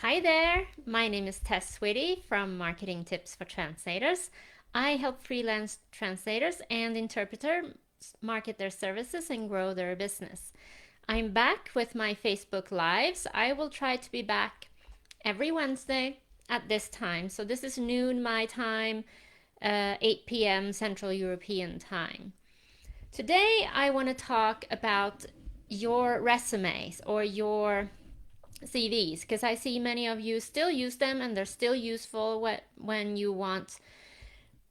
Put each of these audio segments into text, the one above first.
Hi there, my name is Tess Switty from Marketing Tips for Translators. I help freelance translators and interpreters market their services and grow their business. I'm back with my Facebook Lives. I will try to be back every Wednesday at this time. So this is noon my time, 8 p.m. Central European time. Today I want to talk about your resumes or your CVs, because I see many of you still use them and they're still useful when you want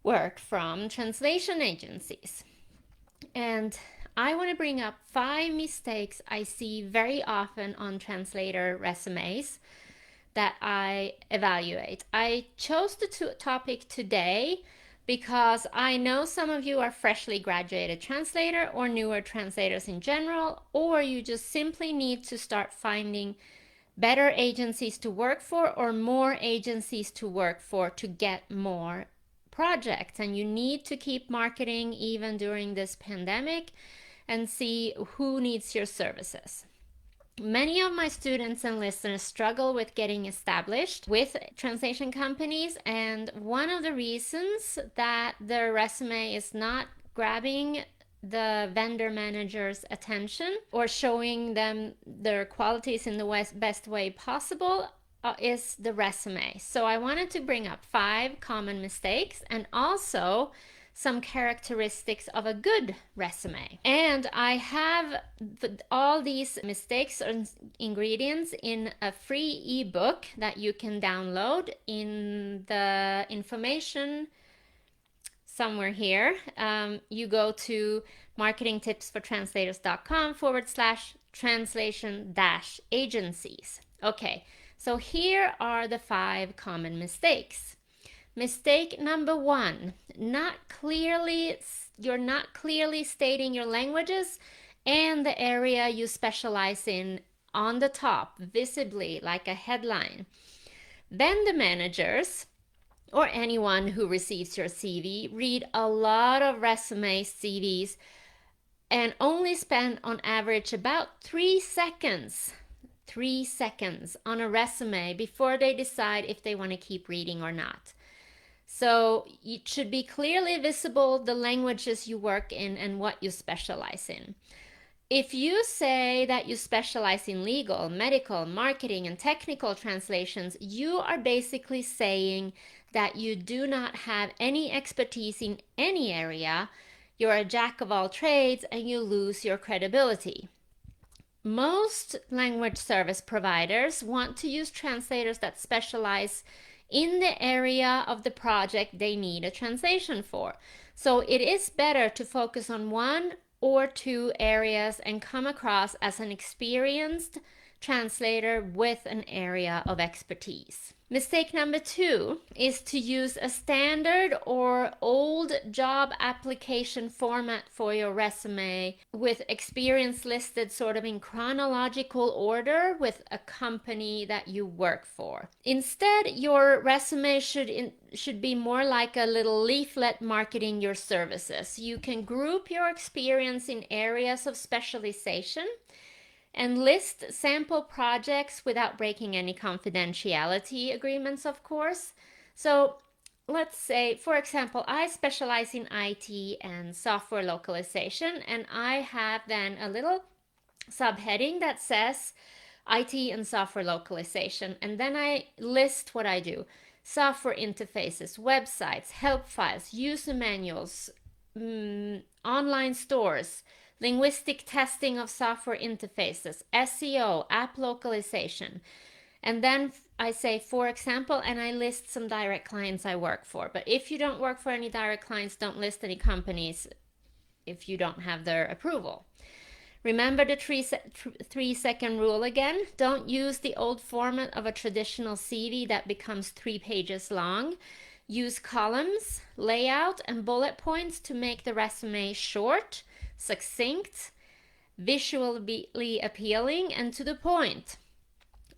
work from translation agencies. And I want to bring up 5 mistakes I see very often on translator resumes that I evaluate. I chose the topic today because I know some of you are freshly graduated translator or newer translators in general, or you just simply need to start finding better agencies to work for or more agencies to work for to get more projects. And you need to keep marketing even during this pandemic and see who needs your services. Many of my students and listeners struggle with getting established with translation companies, and one of the reasons that their resume is not grabbing the vendor manager's attention or showing them their qualities in the best way possible is the resume. So I wanted to bring up 5 common mistakes and also some characteristics of a good resume. And I have all these mistakes and ingredients in a free ebook that you can download in the information somewhere here. You go to marketingtipsfortranslators.com/translation-agencies. Okay, so here are the 5 common mistakes. Mistake number 1, you're not clearly stating your languages and the area you specialize in on the top, visibly like a headline. Then the managers or anyone who receives your CV read a lot of resume CVs and only spend on average about 3 seconds on a resume before they decide if they want to keep reading or not. So it should be clearly visible the languages you work in and what you specialize in. If you say that you specialize in legal, medical, marketing, and technical translations, you are basically saying that you do not have any expertise in any area, you're a jack of all trades, and you lose your credibility. Most language service providers want to use translators that specialize in the area of the project they need a translation for. So it is better to focus on 1 or 2 areas and come across as an experienced translator with an area of expertise. Mistake number 2 is to use a standard or old job application format for your resume with experience listed sort of in chronological order with a company that you work for. Instead, your resume should be more like a little leaflet marketing your services. You can group your experience in areas of specialization and list sample projects without breaking any confidentiality agreements, of course. So let's say, for example, I specialize in IT and software localization, and I have then a little subheading that says IT and software localization, and then I list what I do: software interfaces, websites, help files, user manuals, online stores, linguistic testing of software interfaces, SEO, app localization. And then I say, for example, and I list some direct clients I work for. But if you don't work for any direct clients, don't list any companies if you don't have their approval. Remember the 3-second rule again. Don't use the old format of a traditional CV that becomes 3 pages long. Use columns, layout, and bullet points to make the resume short, succinct, visually appealing, and to the point.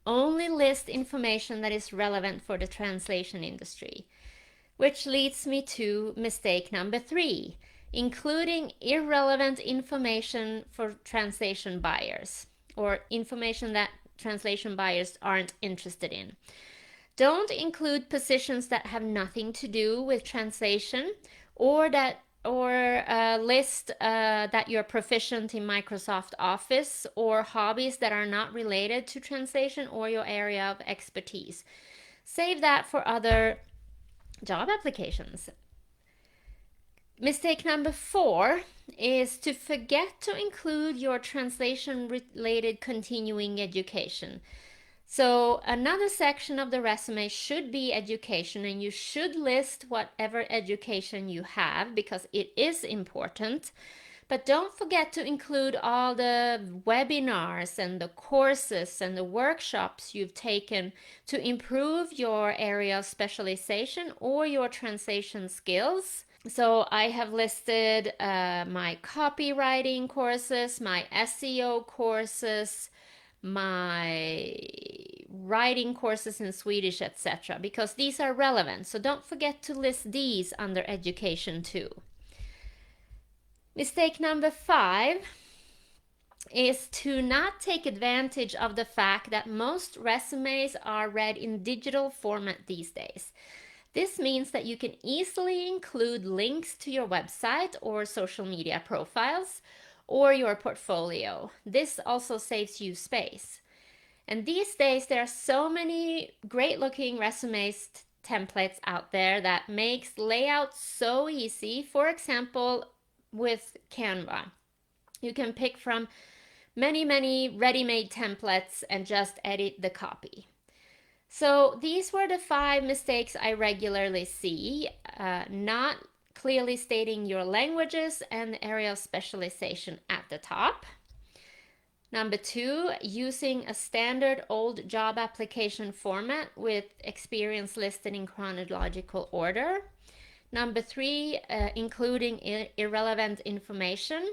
Only list information that is relevant for the translation industry. Which leads me to mistake number 3, including irrelevant information for translation buyers, or information that translation buyers aren't interested in. Don't include positions that have nothing to do with translation, or list that you're proficient in Microsoft Office, or hobbies that are not related to translation or your area of expertise. Save that for other job applications. Mistake number 4 is to forget to include your translation-related continuing education. So another section of the resume should be education, and you should list whatever education you have because it is important. But don't forget to include all the webinars and the courses and the workshops you've taken to improve your area of specialization or your translation skills. So I have listed my copywriting courses, my SEO courses, my writing courses in Swedish, etc., because these are relevant. So don't forget to list these under education too. Mistake number 5 is to not take advantage of the fact that most resumes are read in digital format these days. This means that you can easily include links to your website or social media profiles or your portfolio. This also saves you space. And these days there are so many great looking resumes templates out there that makes layout so easy. For example, with Canva, you can pick from many ready-made templates and just edit the copy. So these were the 5 mistakes I regularly see. Not clearly stating your languages and the area of specialization at the top. Number 2, using a standard old job application format with experience listed in chronological order. Number 3, including irrelevant information.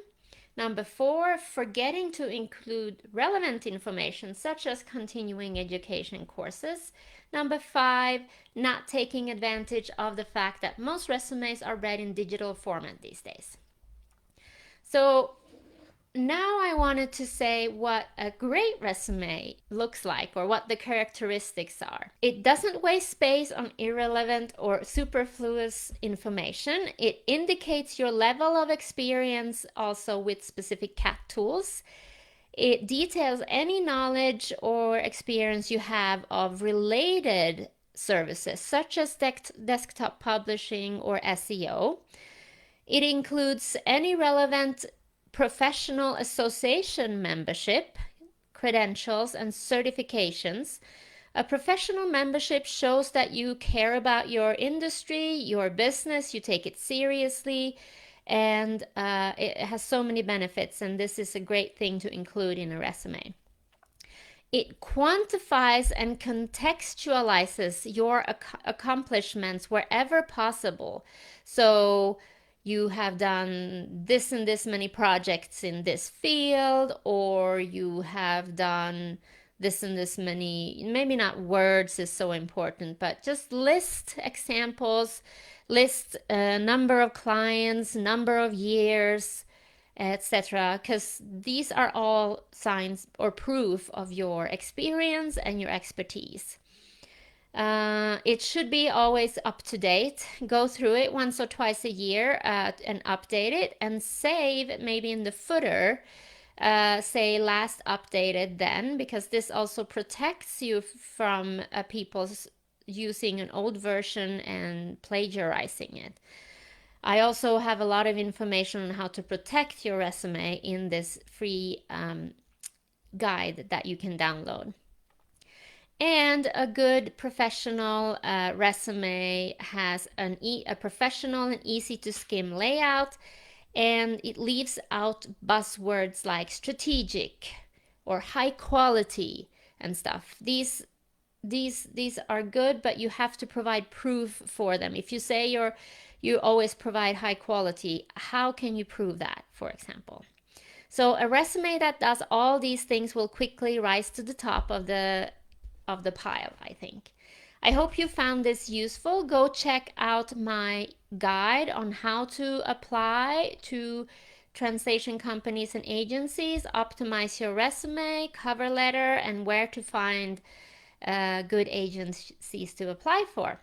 Number 4, forgetting to include relevant information such as continuing education courses. Number 5, not taking advantage of the fact that most resumes are read in digital format these days. So now I wanted to say what a great resume looks like, or what the characteristics are. It doesn't waste space on irrelevant or superfluous information. It indicates your level of experience also with specific CAT tools. It details any knowledge or experience you have of related services such as desktop publishing or SEO. It includes any relevant professional association membership, credentials, and certifications. A professional membership shows that you care about your industry, your business, you take it seriously, and it has so many benefits, and this is a great thing to include in a resume. It quantifies and contextualizes your accomplishments wherever possible. So you have done this and this many projects in this field, or you have done this and this many, maybe not words is so important, but just list examples, list a number of clients, number of years, etc., because these are all signs or proof of your experience and your expertise. It should be always up to date. Go through it once or twice a year and update it, and save maybe in the footer, say last updated then, because this also protects you from people using an old version and plagiarizing it. I also have a lot of information on how to protect your resume in this free guide that you can download. And a good professional resume has a professional and easy to skim layout, and it leaves out buzzwords like strategic or high quality and stuff. These are good, but you have to provide proof for them. If you say you always provide high quality, how can you prove that, for example? So a resume that does all these things will quickly rise to the top of the pile, I think. I hope you found this useful. Go check out my guide on how to apply to translation companies and agencies, optimize your resume, cover letter, and where to find good agencies to apply for.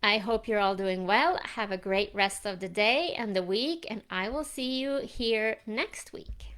I hope you're all doing well. Have a great rest of the day and the week, and I will see you here next week.